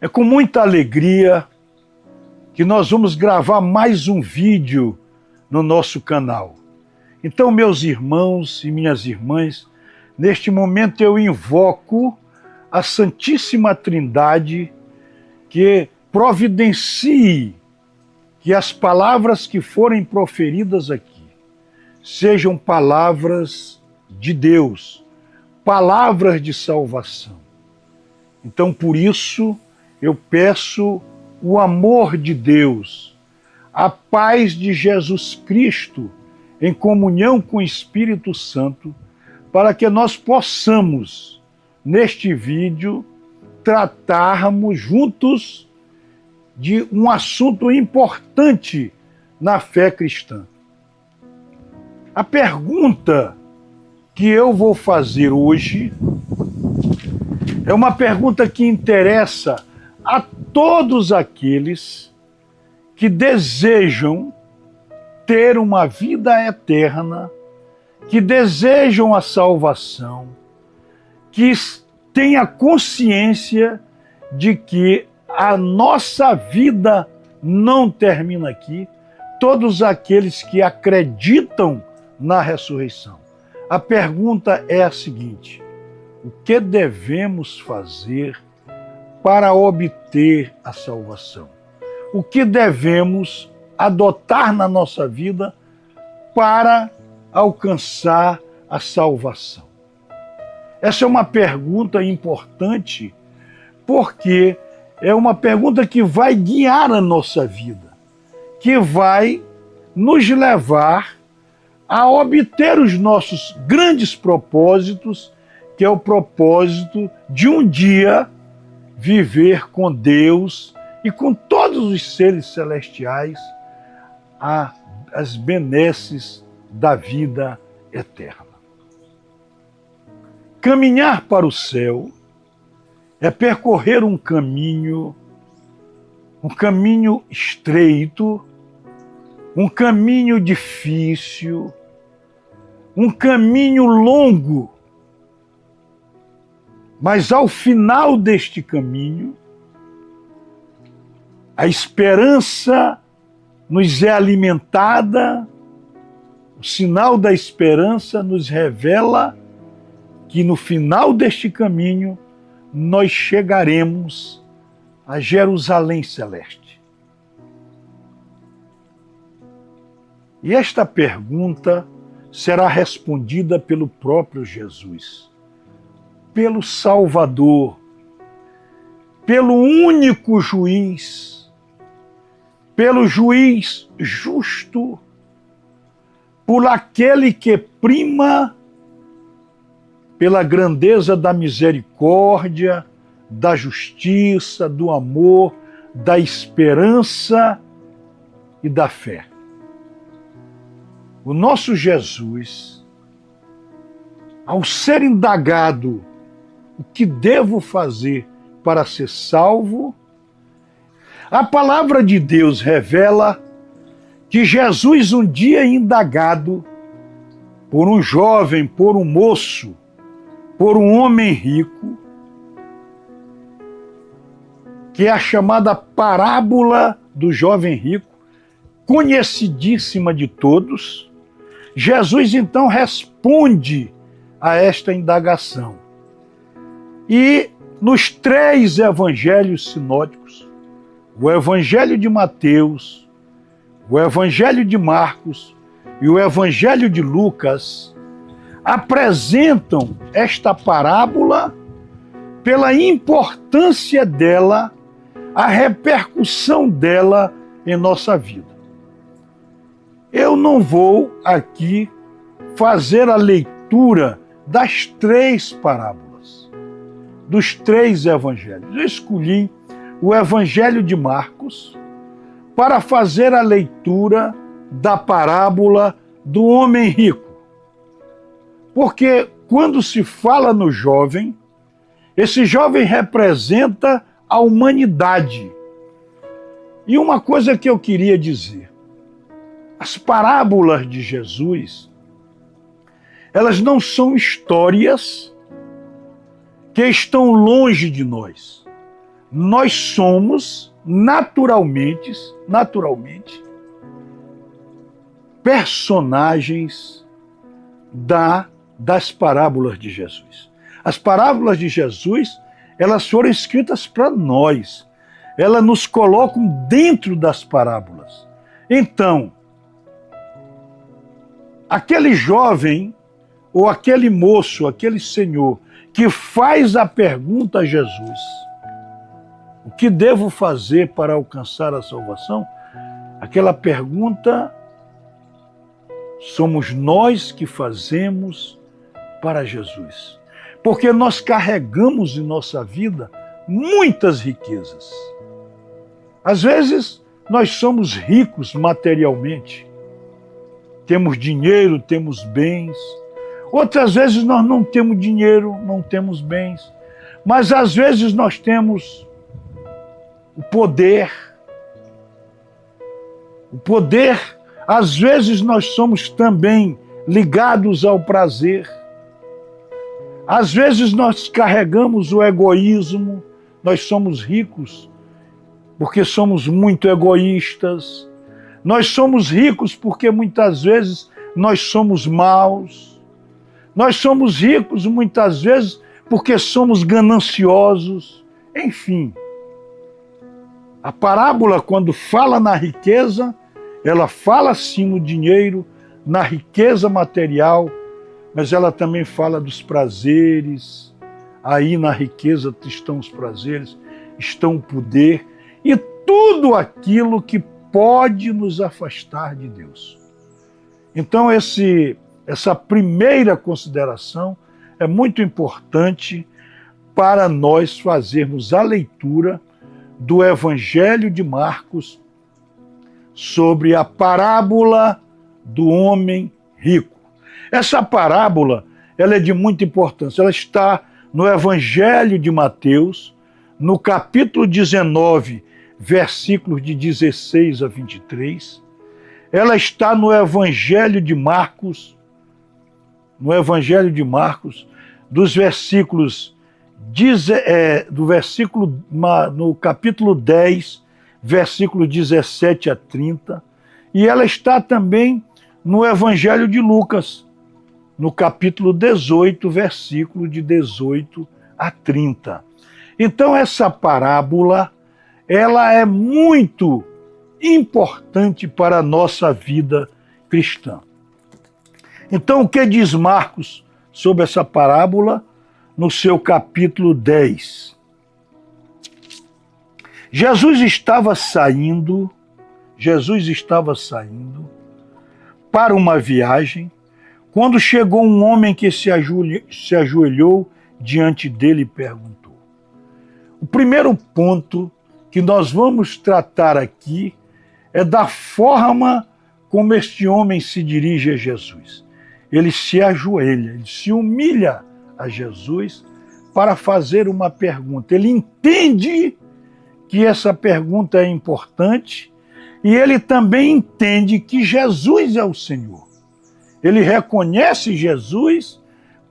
É com muita alegria que nós vamos gravar mais um vídeo no nosso canal. Então, meus irmãos e minhas irmãs, neste momento eu invoco a Santíssima Trindade que providencie que as palavras que forem proferidas aqui sejam palavras de Deus, palavras de salvação. Então, por isso, eu peço o amor de Deus, a paz de Jesus Cristo, em comunhão com o Espírito Santo, para que nós possamos, neste vídeo, tratarmos juntos de um assunto importante na fé cristã. A pergunta que eu vou fazer hoje é uma pergunta que interessa a todos aqueles que desejam ter uma vida eterna, que desejam a salvação, que têm a consciência de que a nossa vida não termina aqui, todos aqueles que acreditam na ressurreição. A pergunta é a seguinte: o que devemos fazer para obter a salvação? O que devemos adotar na nossa vida para alcançar a salvação? Essa é uma pergunta importante porque é uma pergunta que vai guiar a nossa vida, que vai nos levar a obter os nossos grandes propósitos, que é o propósito de um dia viver com Deus e com todos os seres celestiais as benesses da vida eterna. Caminhar para o céu é percorrer um caminho estreito, um caminho difícil, um caminho longo. Mas ao final deste caminho, a esperança nos é alimentada, o sinal da esperança nos revela que no final deste caminho nós chegaremos a Jerusalém Celeste. E esta pergunta será respondida pelo próprio Jesus, pelo Salvador, pelo único juiz, pelo juiz justo, por aquele que prima pela grandeza da misericórdia, da justiça, do amor, da esperança e da fé. O nosso Jesus, ao ser indagado o que devo fazer para ser salvo, a palavra de Deus revela que Jesus, um dia indagado por um jovem, por um moço, por um homem rico, que é a chamada parábola do jovem rico, conhecidíssima de todos, Jesus então responde a esta indagação. E nos 3 evangelhos sinóticos, o evangelho de Mateus, o evangelho de Marcos e o evangelho de Lucas, apresentam esta parábola pela importância dela, a repercussão dela em nossa vida. Eu não vou aqui fazer a leitura das 3 parábolas, dos 3 evangelhos. Eu escolhi o evangelho de Marcos para fazer a leitura da parábola do homem rico. Porque quando se fala no jovem, esse jovem representa a humanidade. E uma coisa que eu queria dizer, as parábolas de Jesus, elas não são histórias que estão longe de nós. nós somos naturalmente personagens das parábolas de Jesus. As parábolas de Jesus, elas foram escritas para nós. Elas nos colocam dentro das parábolas. Então, aquele jovem, ou aquele moço, aquele senhor, que faz a pergunta a Jesus: o que devo fazer para alcançar a salvação? Aquela pergunta somos nós que fazemos para Jesus. Porque nós carregamos em nossa vida muitas riquezas. Às vezes, nós somos ricos materialmente. Temos dinheiro, temos bens. Outras vezes nós não temos dinheiro, não temos bens. Mas às vezes nós temos o poder. O poder, às vezes nós somos também ligados ao prazer. Às vezes nós carregamos o egoísmo, nós somos ricos porque somos muito egoístas. Nós somos ricos porque muitas vezes nós somos maus. Nós somos ricos muitas vezes porque somos gananciosos. Enfim, a parábola, quando fala na riqueza, ela fala sim no dinheiro, na riqueza material, mas ela também fala dos prazeres. Aí na riqueza estão os prazeres, estão o poder e tudo aquilo que pode nos afastar de Deus. Então essa primeira consideração é muito importante para nós fazermos a leitura do Evangelho de Marcos sobre a parábola do homem rico. Essa parábola, ela é de muita importância. Ela está no Evangelho de Mateus, no capítulo 19, versículos de 16 a 23. Ela está no Evangelho de Marcos, dos versículos, no capítulo 10, versículo 17 a 30. E ela está também no Evangelho de Lucas, no capítulo 18, versículo de 18 a 30. Então essa parábola, ela é muito importante para a nossa vida cristã. Então o que diz Marcos sobre essa parábola no seu capítulo 10? Jesus estava saindo para uma viagem, quando chegou um homem que se ajoelhou diante dele e perguntou. O primeiro ponto que nós vamos tratar aqui é da forma como este homem se dirige a Jesus. Ele se ajoelha, ele se humilha a Jesus para fazer uma pergunta. Ele entende que essa pergunta é importante e ele também entende que Jesus é o Senhor. Ele reconhece Jesus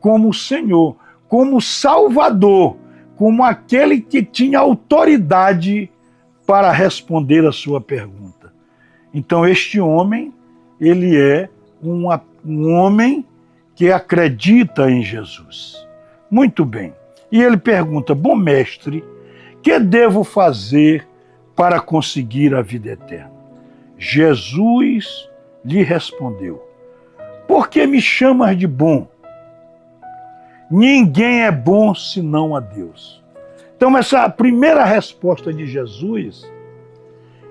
como o Senhor, como Salvador, como aquele que tinha autoridade para responder a sua pergunta. Então este homem, ele é um homem que acredita em Jesus. Muito bem. E ele pergunta: bom mestre, que devo fazer para conseguir a vida eterna? Jesus lhe respondeu: por que me chamas de bom? Ninguém é bom senão a Deus. Então essa primeira resposta de Jesus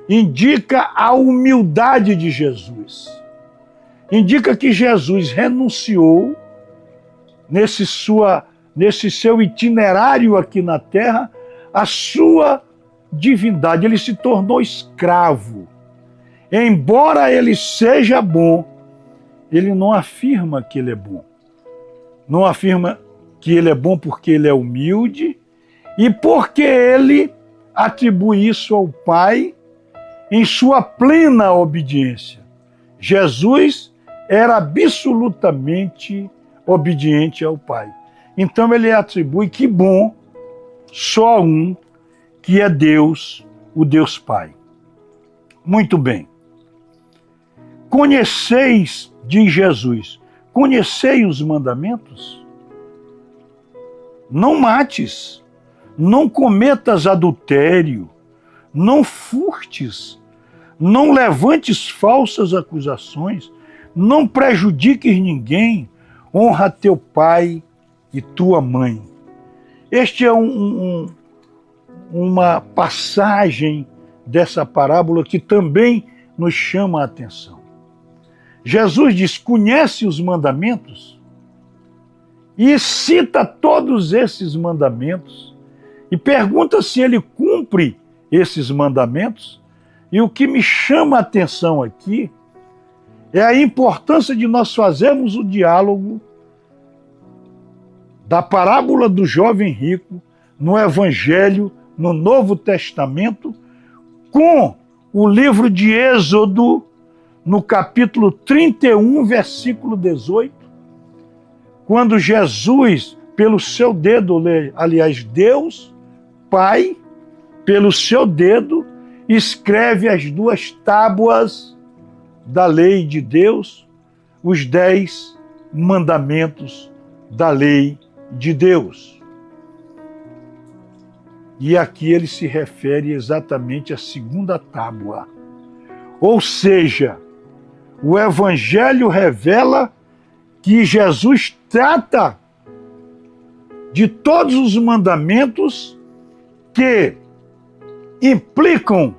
indica a humildade de Jesus. Indica que Jesus renunciou nesse seu itinerário aqui na terra a sua divindade. Ele se tornou escravo. Embora ele seja bom, ele não afirma que ele é bom. Não afirma que ele é bom porque ele é humilde e porque ele atribui isso ao Pai em sua plena obediência. Jesus era absolutamente obediente ao Pai. Então ele atribui que bom, só um, que é Deus, o Deus Pai. Muito bem. Conheceis, diz Jesus, conhecei os mandamentos? Não mates, não cometas adultério, não furtes, não levantes falsas acusações, não prejudiques ninguém, honra teu pai e tua mãe. Este é uma passagem dessa parábola que também nos chama a atenção. Jesus diz, conhece os mandamentos? E cita todos esses mandamentos e pergunta se ele cumpre esses mandamentos. E o que me chama a atenção aqui é a importância de nós fazermos o diálogo da parábola do jovem rico no Evangelho, no Novo Testamento, com o livro de Êxodo, no capítulo 31, versículo 18, quando Jesus, pelo seu dedo, aliás, Deus, Pai, pelo seu dedo, escreve as 2 tábuas da lei de Deus, os 10 mandamentos da lei de Deus. E aqui ele se refere exatamente à 2ª tábua. Ou seja, o Evangelho revela que Jesus trata de todos os mandamentos que implicam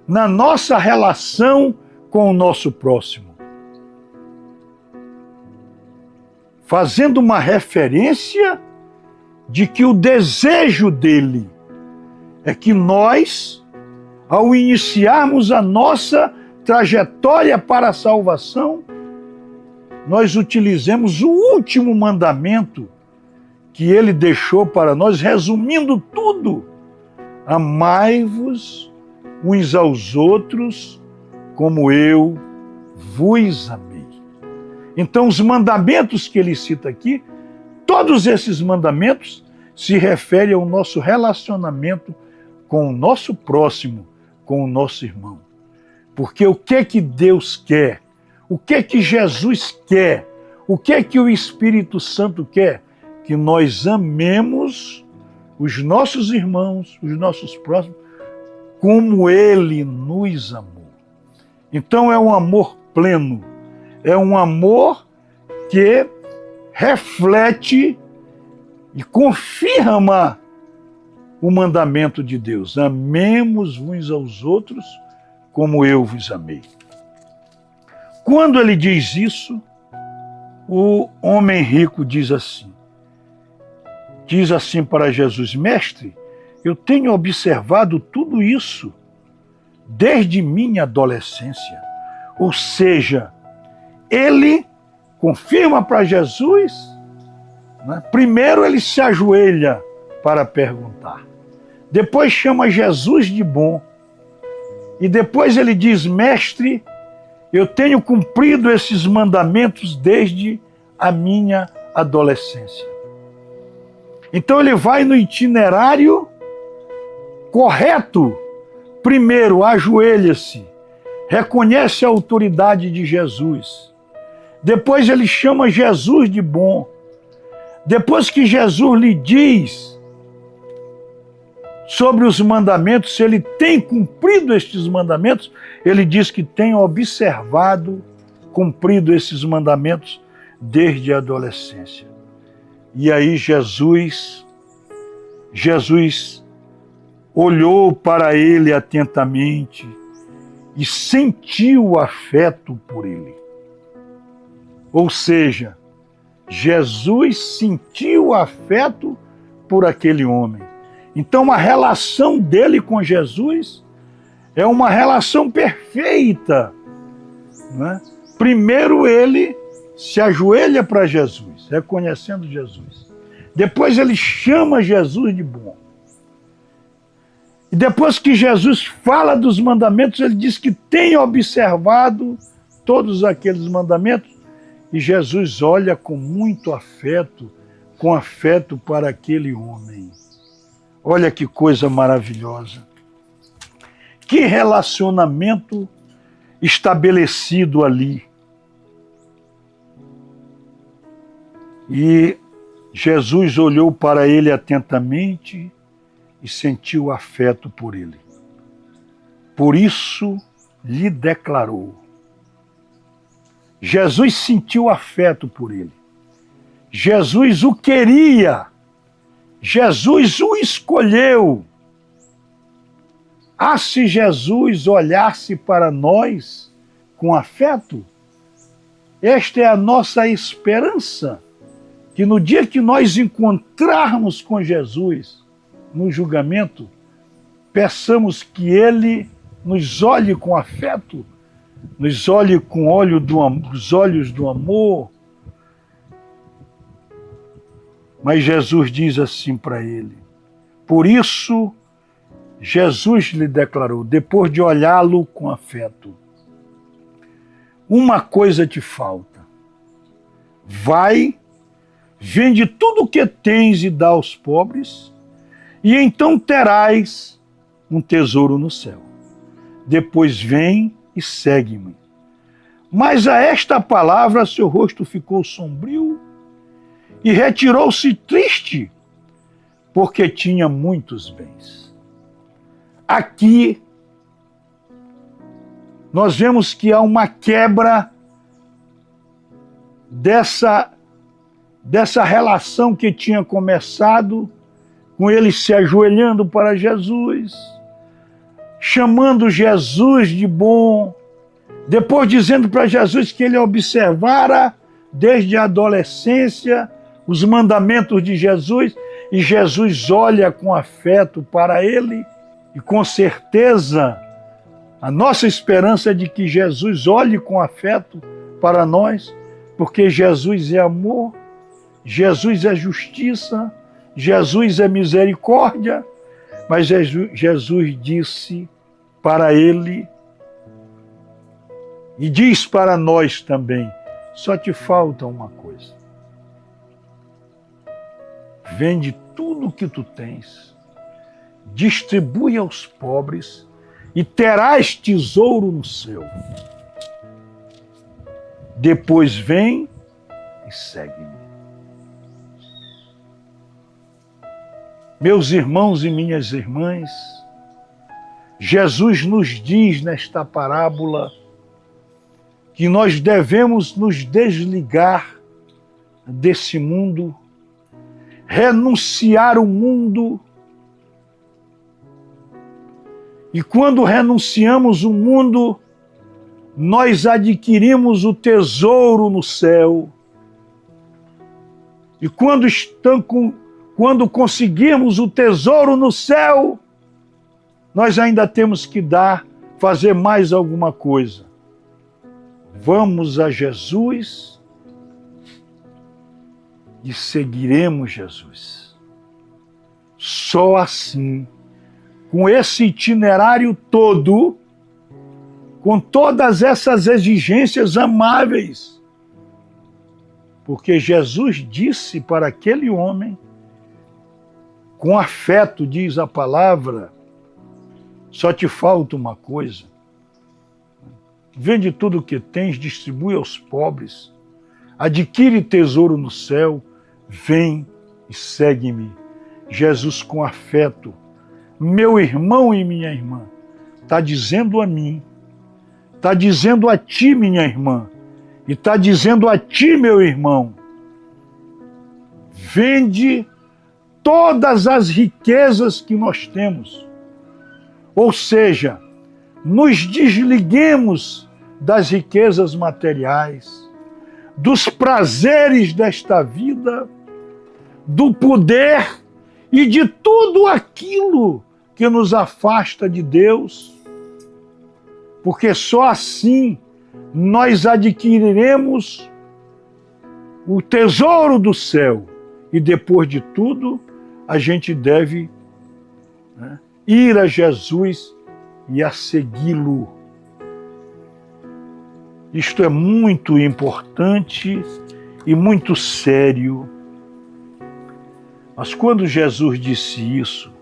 na nossa relação com o nosso próximo. Fazendo uma referência de que o desejo dele é que nós, ao iniciarmos a nossa trajetória para a salvação, nós utilizemos o último mandamento que ele deixou para nós, resumindo tudo: amai-vos uns aos outros como eu vos amei. Então, os mandamentos que ele cita aqui, todos esses mandamentos se referem ao nosso relacionamento com o nosso próximo, com o nosso irmão. Porque o que é que Deus quer? O que é que Jesus quer? O que é que o Espírito Santo quer? Que nós amemos os nossos irmãos, os nossos próximos, como Ele nos amou. Então é um amor pleno, é um amor que reflete e confirma o mandamento de Deus. Amemos uns aos outros como eu vos amei. Quando ele diz isso, o homem rico diz assim para Jesus: Mestre, eu tenho observado tudo isso desde minha adolescência. Ou seja, ele confirma para Jesus, né? Primeiro ele se ajoelha para perguntar, depois chama Jesus de bom, e depois ele diz: Mestre, eu tenho cumprido esses mandamentos desde a minha adolescência. Então ele vai no itinerário correto. Primeiro, ajoelha-se, reconhece a autoridade de Jesus. Depois ele chama Jesus de bom. Depois que Jesus lhe diz sobre os mandamentos, se ele tem cumprido estes mandamentos, ele diz que tem observado, cumprido esses mandamentos desde a adolescência. E aí Jesus olhou para ele atentamente e sentiu o afeto por ele. Ou seja, Jesus sentiu afeto por aquele homem. Então a relação dele com Jesus é uma relação perfeita, né? Primeiro ele se ajoelha para Jesus, reconhecendo Jesus. Depois ele chama Jesus de bom. E depois que Jesus fala dos mandamentos, ele diz que tem observado todos aqueles mandamentos. E Jesus olha com muito afeto, com afeto para aquele homem. Olha que coisa maravilhosa. Que relacionamento estabelecido ali. E Jesus olhou para ele atentamente e sentiu afeto por ele. Por isso lhe declarou. Jesus sentiu afeto por ele. Jesus o queria. Jesus o escolheu. Ah, se Jesus olhasse para nós com afeto, esta é a nossa esperança, que no dia que nós encontrarmos com Jesus no julgamento, peçamos que Ele nos olhe com afeto, nos olhe com os olhos do amor. Mas Jesus diz assim para ele. Por isso, Jesus lhe declarou, depois de olhá-lo com afeto, uma coisa te falta. Vai, vende tudo o que tens e dá aos pobres, e então terás um tesouro no céu. Depois vem e segue-me. Mas a esta palavra seu rosto ficou sombrio e retirou-se triste, porque tinha muitos bens. Aqui nós vemos que há uma quebra dessa relação que tinha começado com ele se ajoelhando para Jesus, chamando Jesus de bom, depois dizendo para Jesus que ele observara desde a adolescência os mandamentos de Jesus, e Jesus olha com afeto para ele, e com certeza a nossa esperança é de que Jesus olhe com afeto para nós, porque Jesus é amor, Jesus é justiça, Jesus é misericórdia, mas Jesus disse para ele, e diz para nós também, só te falta uma coisa. Vende tudo o que tu tens, distribui aos pobres e terás tesouro no céu. Depois vem e segue-me. Meus irmãos e minhas irmãs, Jesus nos diz nesta parábola que nós devemos nos desligar desse mundo, renunciar o mundo, e quando renunciamos o mundo, nós adquirimos o tesouro no céu. E quando conseguirmos o tesouro no céu, nós ainda temos que fazer mais alguma coisa. Vamos a Jesus e seguiremos Jesus. Só assim, com esse itinerário todo, com todas essas exigências amáveis, porque Jesus disse para aquele homem, com afeto, diz a palavra, só te falta uma coisa. Vende tudo o que tens, distribui aos pobres, adquire tesouro no céu, vem e segue-me. Jesus com afeto, meu irmão e minha irmã, está dizendo a mim, está dizendo a ti, minha irmã, e está dizendo a ti, meu irmão, vende todas as riquezas que nós temos. Ou seja, nos desliguemos das riquezas materiais, dos prazeres desta vida, do poder e de tudo aquilo que nos afasta de Deus, porque só assim nós adquiriremos o tesouro do céu. E depois de tudo, a gente deve ir a Jesus e a segui-lo. Isto é muito importante e muito sério. Mas quando Jesus disse isso,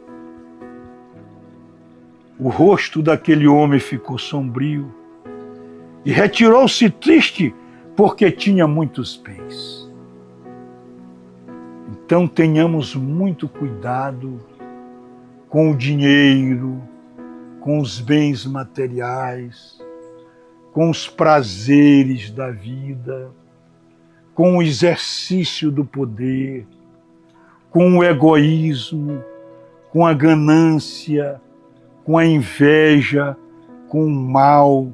O rosto daquele homem ficou sombrio e retirou-se triste porque tinha muitos bens. Então tenhamos muito cuidado com o dinheiro, com os bens materiais, com os prazeres da vida, com o exercício do poder, com o egoísmo, com a ganância, com a inveja, com o mal,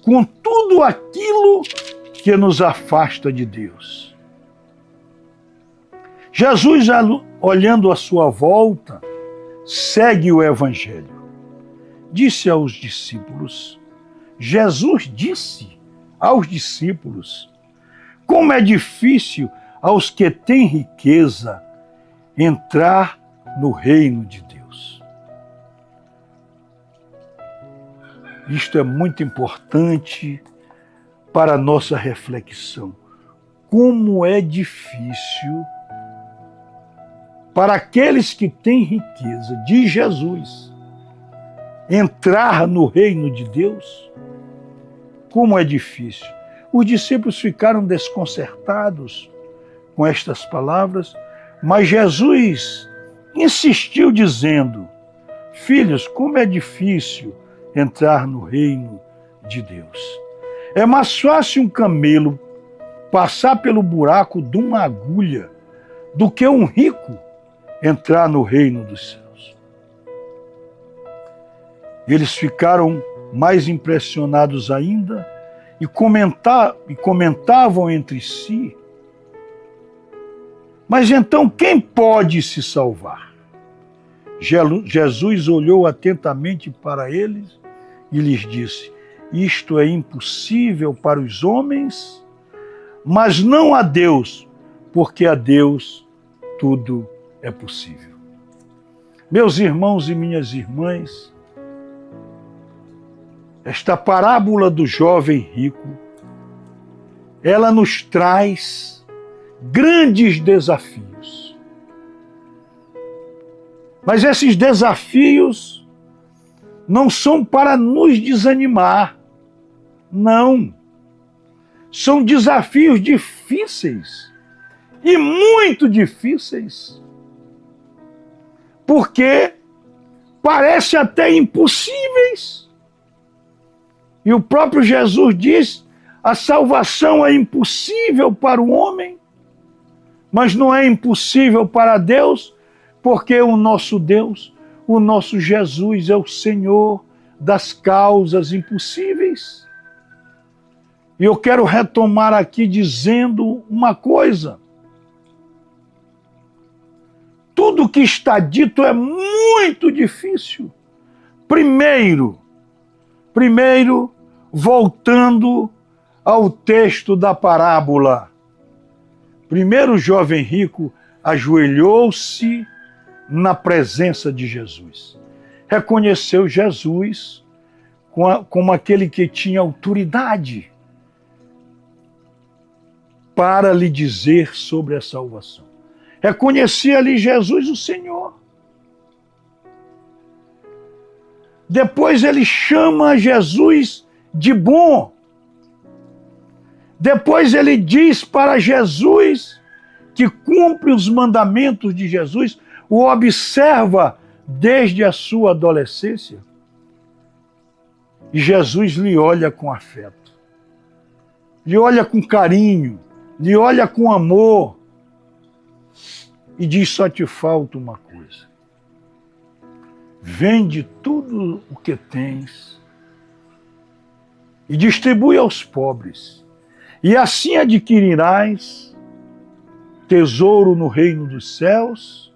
com tudo aquilo que nos afasta de Deus. Jesus, olhando à sua volta, segue o Evangelho. Disse aos discípulos, Jesus disse aos discípulos, como é difícil aos que têm riqueza entrar no reino de Deus. Isto é muito importante para a nossa reflexão. Como é difícil para aqueles que têm riqueza de Jesus entrar no reino de Deus. Como é difícil. Os discípulos ficaram desconcertados com estas palavras, mas Jesus insistiu dizendo, filhos, como é difícil entrar no reino de Deus. É mais fácil um camelo passar pelo buraco de uma agulha do que um rico entrar no reino dos céus. Eles ficaram mais impressionados ainda e comentavam entre si, mas então quem pode se salvar? Jesus olhou atentamente para eles e lhes disse, isto é impossível para os homens, mas não a Deus, porque a Deus tudo é possível. Meus irmãos e minhas irmãs, esta parábola do jovem rico, ela nos traz grandes desafios. Mas esses desafios não são para nos desanimar, não. São desafios difíceis e muito difíceis, porque parece até impossíveis. E o próprio Jesus diz, a salvação é impossível para o homem, mas não é impossível para Deus, porque o nosso Deus, o nosso Jesus é o Senhor das causas impossíveis. E eu quero retomar aqui dizendo uma coisa. Tudo que está dito é muito difícil. Primeiro, voltando ao texto da parábola. Primeiro o jovem rico ajoelhou-se na presença de Jesus. Reconheceu Jesus como aquele que tinha autoridade para lhe dizer sobre a salvação. Reconhecia ali Jesus o Senhor. Depois ele chama Jesus de bom. Depois ele diz para Jesus que cumpre os mandamentos de Jesus, o observa desde a sua adolescência. E Jesus lhe olha com afeto, lhe olha com carinho, lhe olha com amor e diz, só te falta uma coisa. Vende tudo o que tens e distribui aos pobres, e assim adquirirás tesouro no reino dos céus,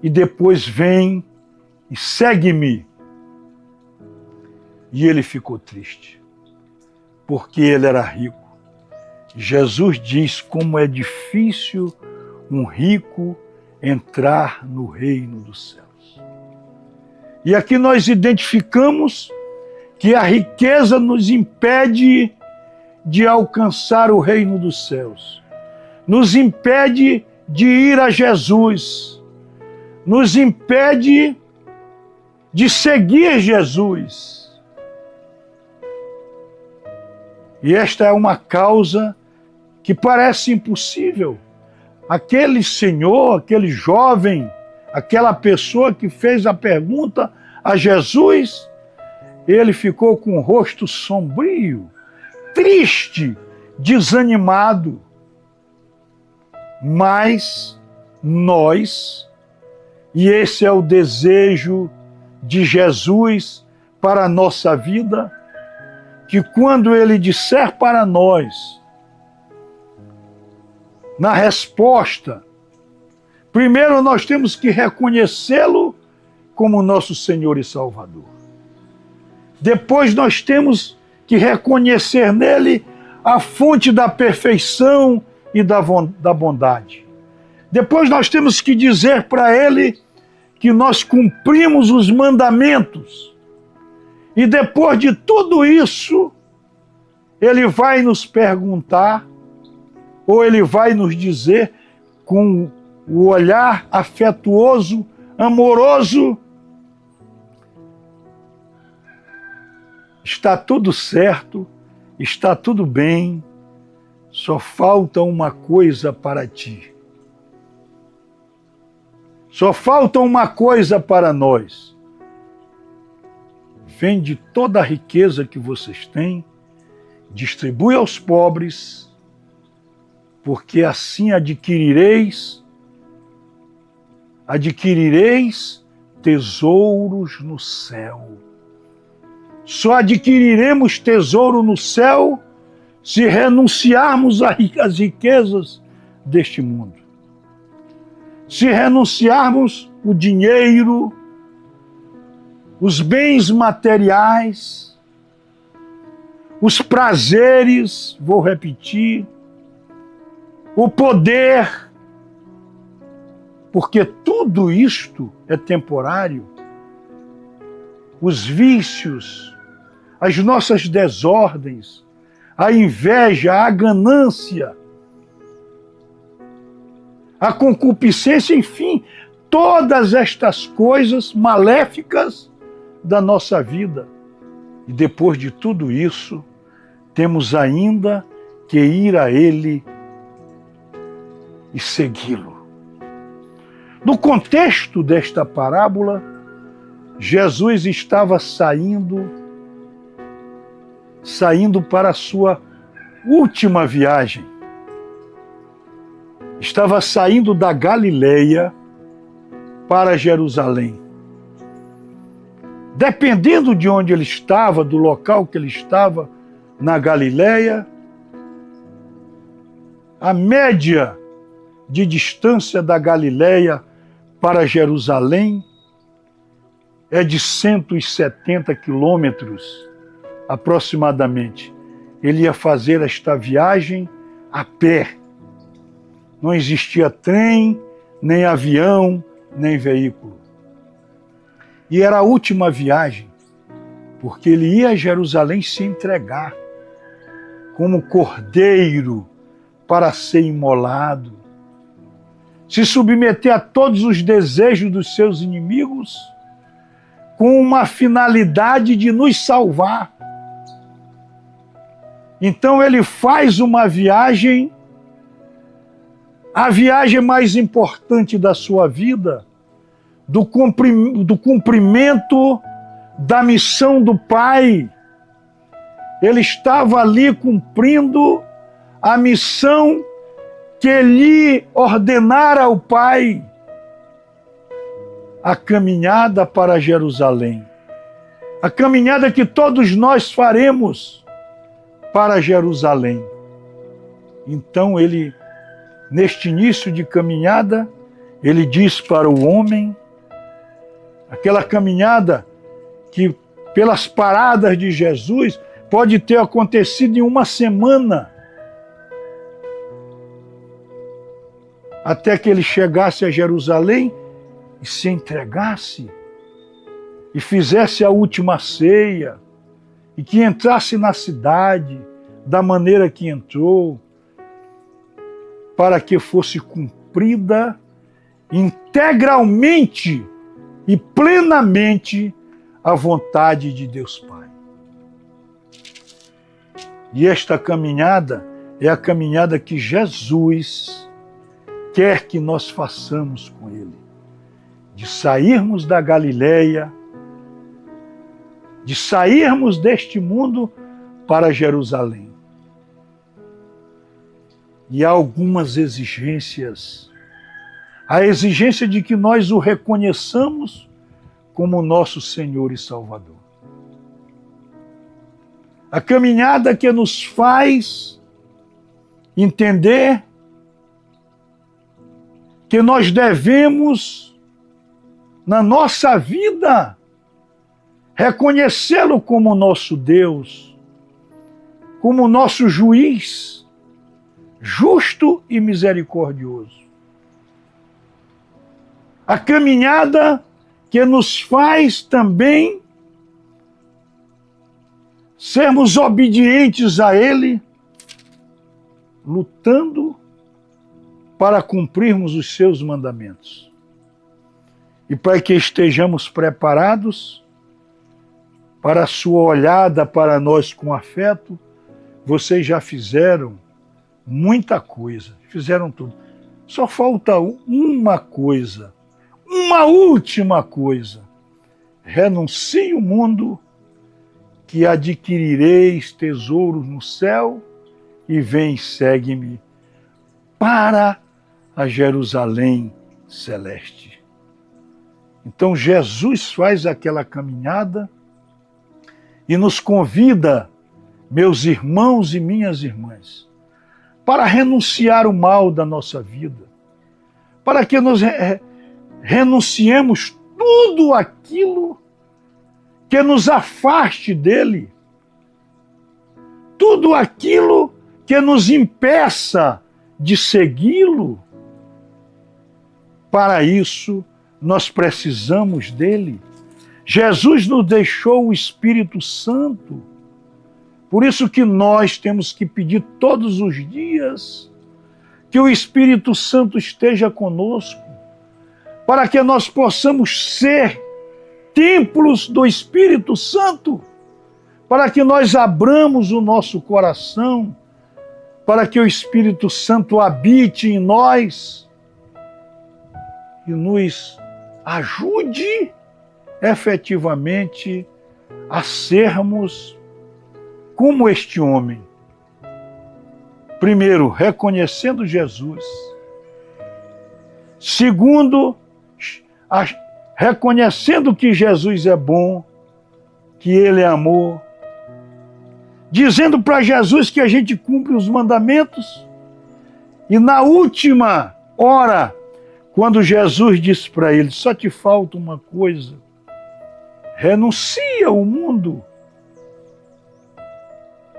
e depois vem e segue-me. E ele ficou triste, porque ele era rico. Jesus diz como é difícil um rico entrar no reino dos céus. E aqui nós identificamos que a riqueza nos impede de alcançar o reino dos céus, nos impede de ir a Jesus, nos impede de seguir Jesus. E esta é uma causa que parece impossível. Aquele senhor, aquele jovem, aquela pessoa que fez a pergunta a Jesus, ele ficou com o rosto sombrio, triste, desanimado. Mas nós, e esse é o desejo de Jesus para a nossa vida, que quando ele disser para nós, na resposta, primeiro nós temos que reconhecê-lo como nosso Senhor e Salvador. Depois nós temos que reconhecer nele a fonte da perfeição e da bondade. Depois nós temos que dizer para ele que nós cumprimos os mandamentos. E depois de tudo isso, ele vai nos perguntar, ou ele vai nos dizer com o olhar afetuoso, amoroso: está tudo certo, está tudo bem, só falta uma coisa para ti. Só falta uma coisa para nós. Vende toda a riqueza que vocês têm, distribui aos pobres, porque assim adquirireis tesouros no céu. Só adquiriremos tesouro no céu se renunciarmos às riquezas deste mundo. Se renunciarmos o dinheiro, os bens materiais, os prazeres, vou repetir, o poder, porque tudo isto é temporário. Os vícios, as nossas desordens, a inveja, a ganância, a concupiscência, enfim, todas estas coisas maléficas da nossa vida. E depois de tudo isso, temos ainda que ir a Ele e segui-lo. No contexto desta parábola, Jesus estava saindo para a sua última viagem. Estava saindo da Galileia para Jerusalém. Dependendo de onde ele estava, do local que ele estava na Galileia, a média de distância da Galileia para Jerusalém é de 170 quilômetros, aproximadamente. Ele ia fazer esta viagem a pé. Não existia trem, nem avião, nem veículo. E era a última viagem, porque ele ia a Jerusalém se entregar como cordeiro para ser imolado, se submeter a todos os desejos dos seus inimigos, com uma finalidade de nos salvar. Então ele faz uma viagem, a viagem mais importante da sua vida, do cumprimento da missão do Pai. Ele estava ali cumprindo a missão que lhe ordenara o Pai, a caminhada para Jerusalém, a caminhada que todos nós faremos para Jerusalém. Então ele, neste início de caminhada, ele diz para o homem, aquela caminhada que pelas paradas de Jesus pode ter acontecido em uma semana, até que ele chegasse a Jerusalém e se entregasse, e fizesse a última ceia, e que entrasse na cidade da maneira que entrou, para que fosse cumprida integralmente e plenamente a vontade de Deus Pai. E esta caminhada é a caminhada que Jesus quer que nós façamos com Ele. De sairmos da Galileia, de sairmos deste mundo para Jerusalém. E há algumas exigências. A exigência de que nós o reconheçamos como nosso Senhor e Salvador. A caminhada que nos faz entender que nós devemos, na nossa vida, reconhecê-lo como nosso Deus, como nosso juiz, justo e misericordioso. A caminhada que nos faz também sermos obedientes a Ele, lutando para cumprirmos os seus mandamentos. E para que estejamos preparados para a sua olhada para nós com afeto, vocês já fizeram muita coisa, fizeram tudo. Só falta uma coisa, uma última coisa. Renuncie o mundo, que adquirireis tesouros no céu, e vem, segue-me para a Jerusalém celeste. Então Jesus faz aquela caminhada e nos convida, meus irmãos e minhas irmãs, para renunciar o mal da nossa vida, para que nós renunciemos tudo aquilo que nos afaste dele, tudo aquilo que nos impeça de segui-lo. Para isso, nós precisamos dele. Jesus nos deixou o Espírito Santo. Por isso que nós temos que pedir todos os dias que o Espírito Santo esteja conosco, para que nós possamos ser templos do Espírito Santo, para que nós abramos o nosso coração, para que o Espírito Santo habite em nós e nos ajude efetivamente a sermos como este homem. Primeiro, reconhecendo Jesus. Segundo, reconhecendo que Jesus é bom, que Ele é amor. Dizendo para Jesus que a gente cumpre os mandamentos. E na última hora, quando Jesus disse para ele, só te falta uma coisa, renuncia o mundo,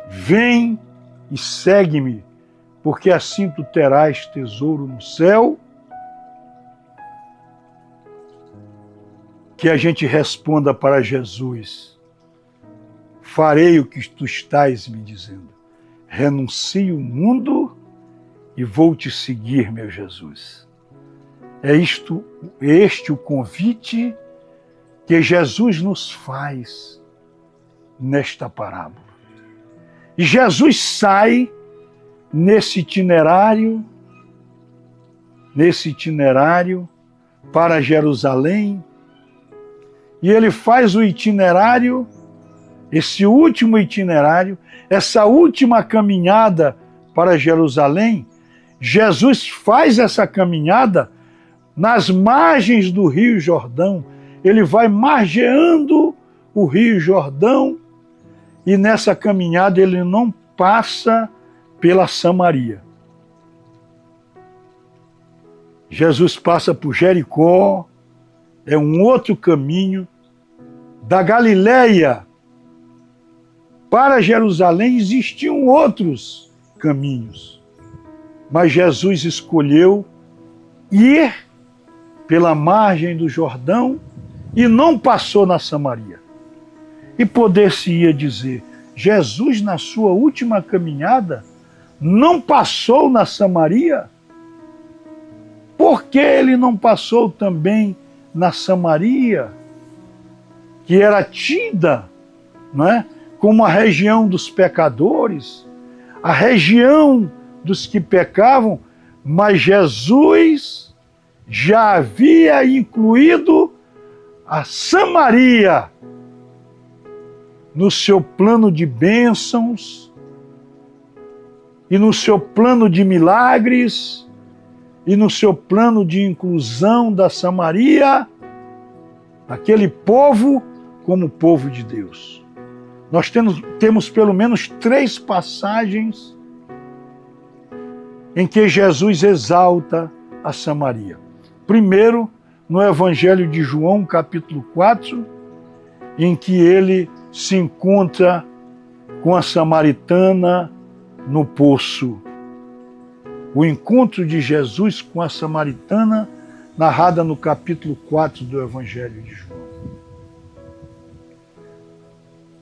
vem e segue-me, porque assim tu terás tesouro no céu. Que a gente responda para Jesus, farei o que tu estás me dizendo, renuncio o mundo e vou te seguir, meu Jesus. É este o convite que Jesus nos faz nesta parábola. E Jesus sai nesse itinerário para Jerusalém, e ele faz o itinerário, esse último itinerário, essa última caminhada para Jerusalém. Jesus faz essa caminhada nas margens do Rio Jordão. Ele vai margeando o Rio Jordão e nessa caminhada ele não passa pela Samaria. Jesus passa por Jericó, é um outro caminho. Da Galileia para Jerusalém existiam outros caminhos, mas Jesus escolheu ir pela margem do Jordão e não passou na Samaria. E poder-se-ia dizer, Jesus na sua última caminhada não passou na Samaria? Por que ele não passou também na Samaria? que era tida, não é, como a região dos pecadores, a região dos que pecavam, mas Jesus já havia incluído a Samaria no seu plano de bênçãos e no seu plano de milagres e no seu plano de inclusão da Samaria, aquele povo como povo de Deus. Nós temos pelo menos 3 passagens em que Jesus exalta a Samaria. Primeiro, no Evangelho de João, capítulo 4, em que ele se encontra com a samaritana no poço. O encontro de Jesus com a samaritana, narrada no capítulo 4 do Evangelho de João.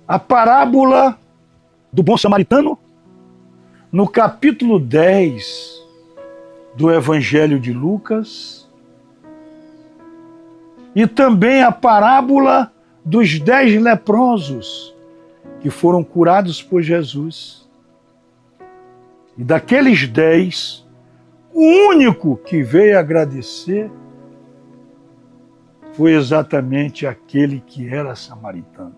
A parábola do bom samaritano, no capítulo 10 do Evangelho de Lucas, e também a parábola dos 10 leprosos que foram curados por Jesus. E daqueles 10, o único que veio agradecer foi exatamente aquele que era samaritano.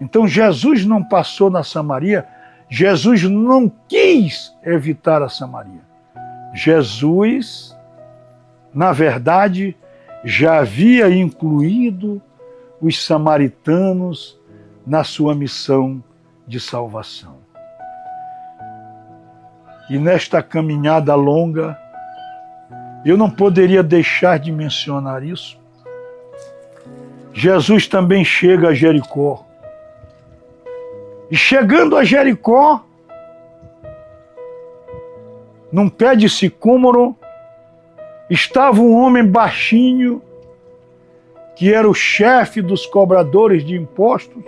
Então Jesus não passou na Samaria, Jesus não quis evitar a Samaria. Jesus, na verdade, já havia incluído os samaritanos na sua missão de salvação. E nesta caminhada longa, eu não poderia deixar de mencionar isso. Jesus também chega a Jericó. E chegando a Jericó, num pé de sicômoro, estava um homem baixinho, que era o chefe dos cobradores de impostos,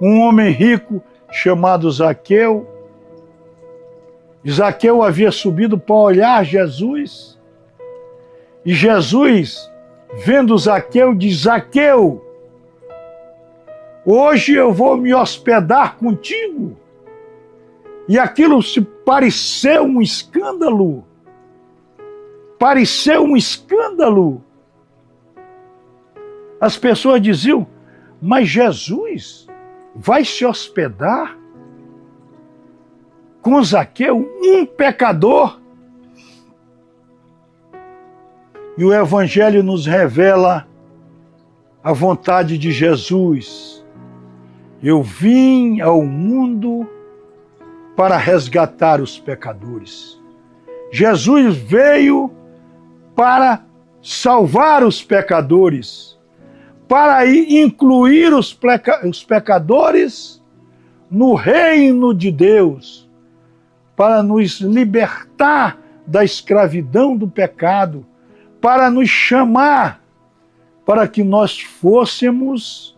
um homem rico chamado Zaqueu. E Zaqueu havia subido para olhar Jesus, e Jesus, vendo Zaqueu, diz: Zaqueu, hoje eu vou me hospedar contigo. E aquilo se pareceu um escândalo. Pareceu um escândalo. As pessoas diziam: mas Jesus vai se hospedar com Zaqueu, um pecador? E o Evangelho nos revela a vontade de Jesus. Eu vim ao mundo para resgatar os pecadores. Jesus veio para salvar os pecadores, para incluir os pecadores no reino de Deus, para nos libertar da escravidão do pecado, para nos chamar para que nós fôssemos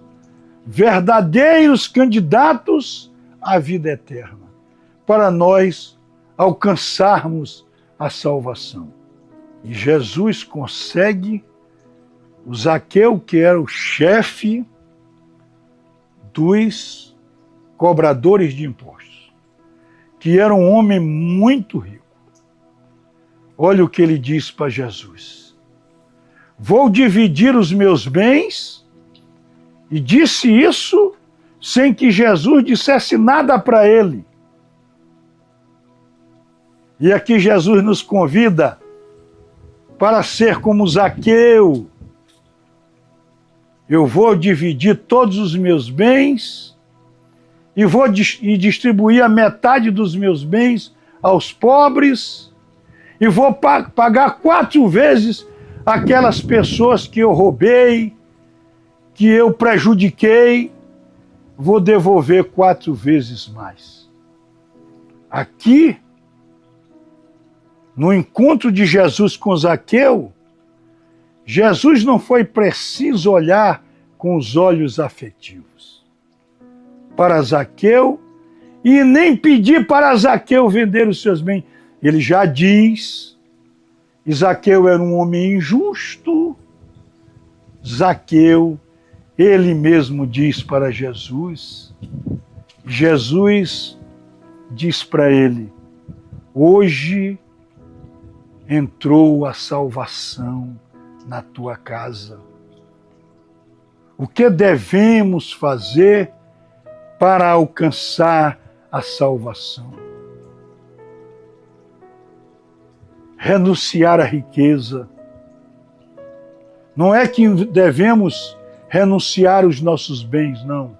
verdadeiros candidatos à vida eterna, para nós alcançarmos a salvação. E Jesus consegue o Zaqueu, que era o chefe dos cobradores de impostos, que era um homem muito rico. Olha o que ele diz para Jesus: vou dividir os meus bens. E disse isso sem que Jesus dissesse nada para ele. E aqui Jesus nos convida para ser como Zaqueu. Eu vou dividir todos os meus bens e vou distribuir a metade dos meus bens aos pobres e vou pagar 4 vezes aquelas pessoas que eu roubei, que eu prejudiquei, vou devolver 4 vezes mais. Aqui, no encontro de Jesus com Zaqueu, Jesus não foi preciso olhar com os olhos afetivos para Zaqueu e nem pedir para Zaqueu vender os seus bens. Ele já diz, Zaqueu era um homem injusto, Zaqueu ele mesmo diz para Jesus, Jesus diz para ele, hoje entrou a salvação na tua casa. O que devemos fazer para alcançar a salvação? Renunciar à riqueza. Não é que devemos renunciar os nossos bens, não.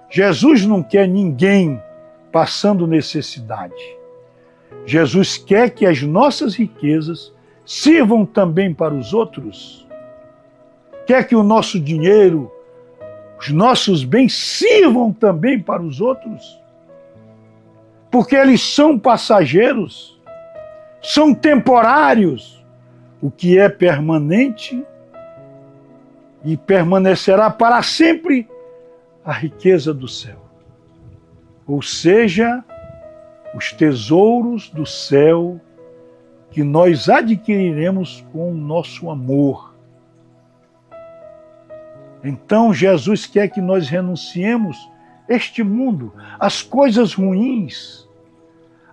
Jesus não quer ninguém passando necessidade. Jesus quer que as nossas riquezas sirvam também para os outros. Quer que o nosso dinheiro, os nossos bens sirvam também para os outros. Porque eles são passageiros, são temporários. O que é permanente e permanecerá para sempre, a riqueza do céu. Ou seja, os tesouros do céu que nós adquiriremos com o nosso amor. Então Jesus quer que nós renunciemos este mundo, as coisas ruins,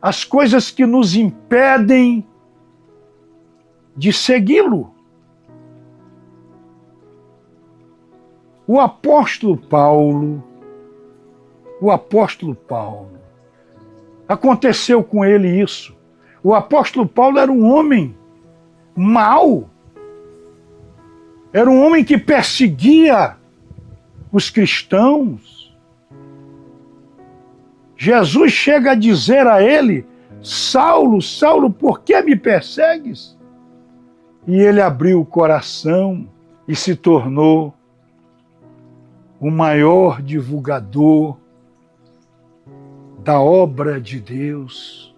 as coisas que nos impedem de segui-lo. O apóstolo Paulo, aconteceu com ele isso. O apóstolo Paulo era um homem mau, era um homem que perseguia os cristãos. Jesus chega a dizer a ele, Saulo, Saulo, por que me persegues? E ele abriu o coração e se tornou o maior divulgador da obra de Deus,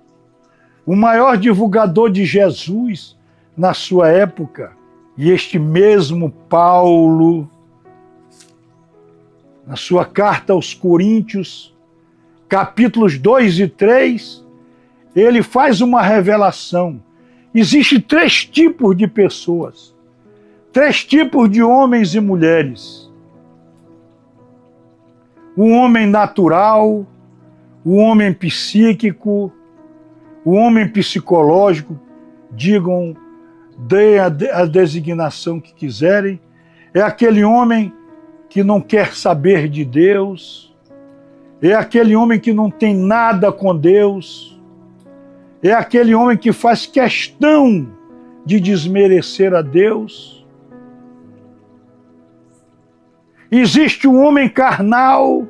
o maior divulgador de Jesus na sua época. E este mesmo Paulo, na sua carta aos Coríntios, capítulos 2 e 3, ele faz uma revelação. Existem 3 tipos de pessoas, 3 tipos de homens e mulheres. O homem natural, o homem psíquico, o homem psicológico, digam, deem a designação que quiserem, é aquele homem que não quer saber de Deus, é aquele homem que não tem nada com Deus, é aquele homem que faz questão de desmerecer a Deus. Existe um homem carnal,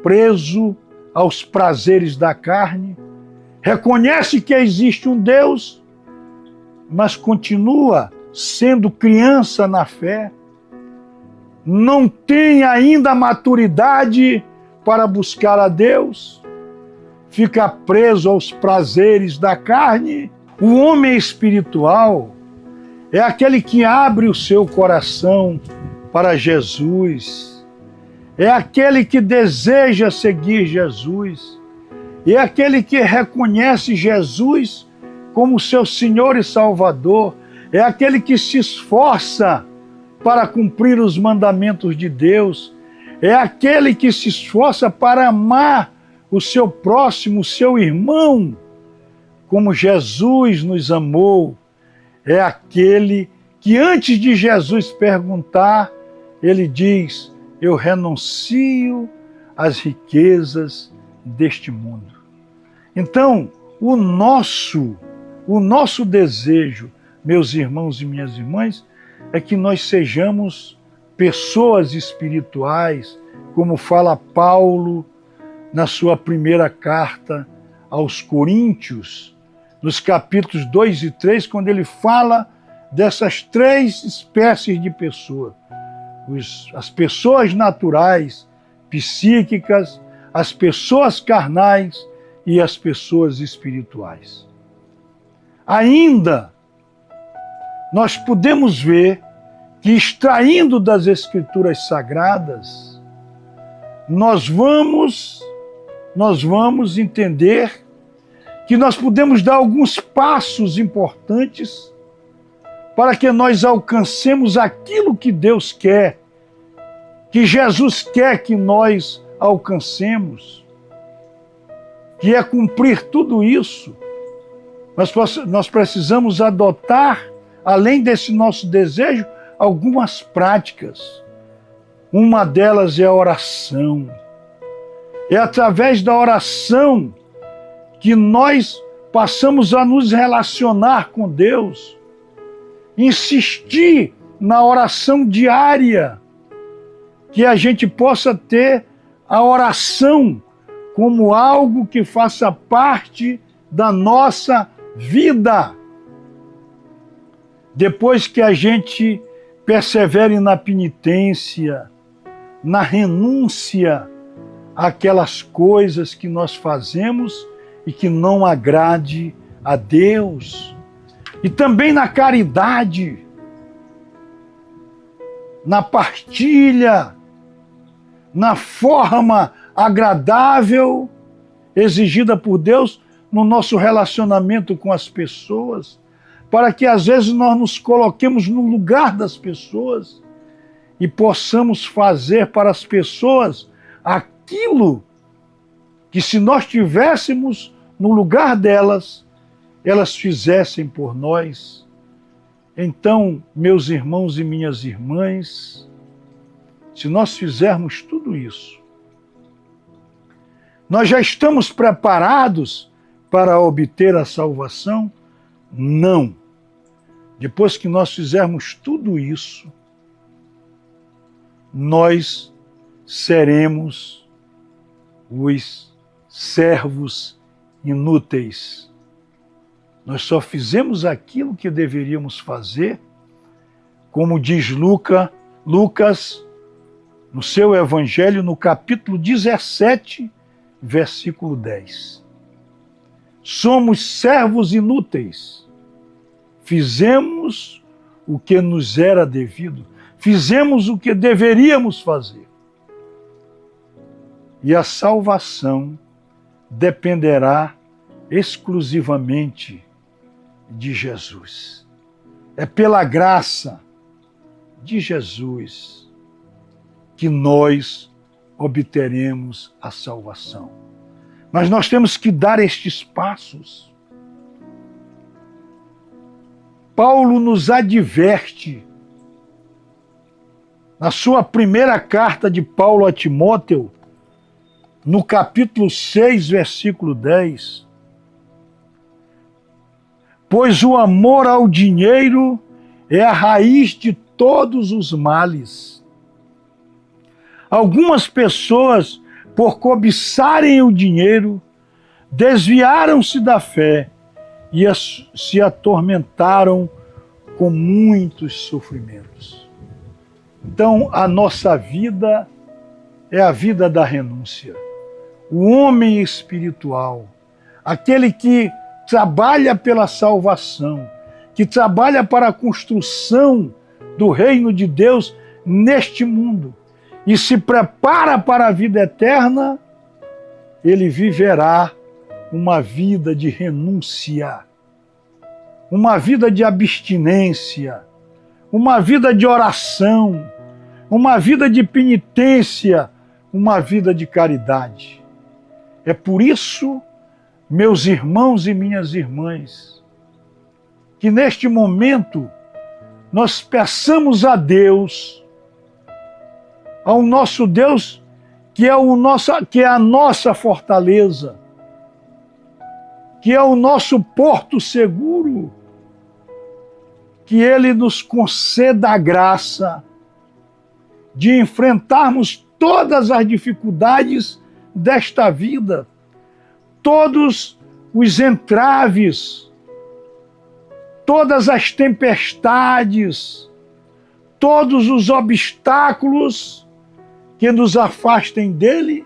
preso aos prazeres da carne, reconhece que existe um Deus, mas continua sendo criança na fé, não tem ainda maturidade para buscar a Deus, fica preso aos prazeres da carne. O homem espiritual é aquele que abre o seu coração para Jesus, é aquele que deseja seguir Jesus, é aquele que reconhece Jesus como seu Senhor e Salvador, é aquele que se esforça para cumprir os mandamentos de Deus, é aquele que se esforça para amar o seu próximo, o seu irmão, como Jesus nos amou. É aquele que antes de Jesus perguntar, ele diz, eu renuncio às riquezas deste mundo. Então, o nosso desejo, meus irmãos e minhas irmãs, é que nós sejamos pessoas espirituais, como fala Paulo na sua primeira carta aos Coríntios, nos capítulos 2 e 3, quando ele fala dessas 3 espécies de pessoas. As pessoas naturais, psíquicas, as pessoas carnais e as pessoas espirituais. Ainda, nós podemos ver que, extraindo das Escrituras Sagradas, nós vamos entender que nós podemos dar alguns passos importantes para que nós alcancemos aquilo que Deus quer que Jesus quer que nós alcancemos, que é cumprir tudo isso, nós precisamos adotar, além desse nosso desejo, algumas práticas. Uma delas é a oração. É através da oração que nós passamos a nos relacionar com Deus. Insistir na oração diária, que a gente possa ter a oração como algo que faça parte da nossa vida. Depois que a gente persevere na penitência, na renúncia àquelas coisas que nós fazemos e que não agrade a Deus. E também na caridade, na partilha, na forma agradável exigida por Deus no nosso relacionamento com as pessoas, para que às vezes nós nos coloquemos no lugar das pessoas e possamos fazer para as pessoas aquilo que, se nós estivéssemos no lugar delas, elas fizessem por nós. Então, meus irmãos e minhas irmãs, se nós fizermos tudo isso, nós já estamos preparados para obter a salvação? Não. Depois que nós fizermos tudo isso, nós seremos os servos inúteis. Nós só fizemos aquilo que deveríamos fazer, como diz Lucas, no seu Evangelho, no capítulo 17, versículo 10. Somos servos inúteis. Fizemos o que nos era devido. Fizemos o que deveríamos fazer. E a salvação dependerá exclusivamente de Jesus. É pela graça de Jesus que nós obteremos a salvação. Mas nós temos que dar estes passos. Paulo nos adverte, na sua primeira carta de Paulo a Timóteo, no capítulo 6, versículo 10, pois o amor ao dinheiro é a raiz de todos os males. Algumas pessoas, por cobiçarem o dinheiro, desviaram-se da fé e se atormentaram com muitos sofrimentos. Então, a nossa vida é a vida da renúncia. O homem espiritual, aquele que trabalha pela salvação, que trabalha para a construção do reino de Deus neste mundo e se prepara para a vida eterna, ele viverá uma vida de renúncia, uma vida de abstinência, uma vida de oração, uma vida de penitência, uma vida de caridade. É por isso, meus irmãos e minhas irmãs, que neste momento nós peçamos a Deus, ao nosso Deus, que é a nossa fortaleza, que é o nosso porto seguro, que Ele nos conceda a graça de enfrentarmos todas as dificuldades desta vida, todos os entraves, todas as tempestades, todos os obstáculos que nos afastem dele,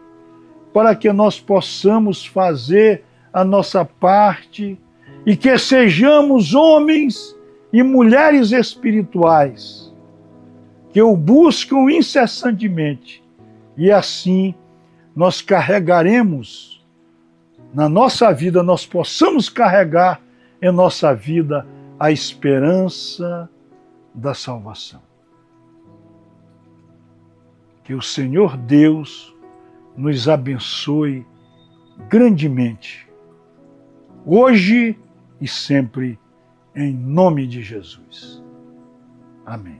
para que nós possamos fazer a nossa parte e que sejamos homens e mulheres espirituais que o buscam incessantemente, e assim nós carregaremos na nossa vida, nós possamos carregar em nossa vida a esperança da salvação. Que o Senhor Deus nos abençoe grandemente, hoje e sempre, em nome de Jesus. Amém.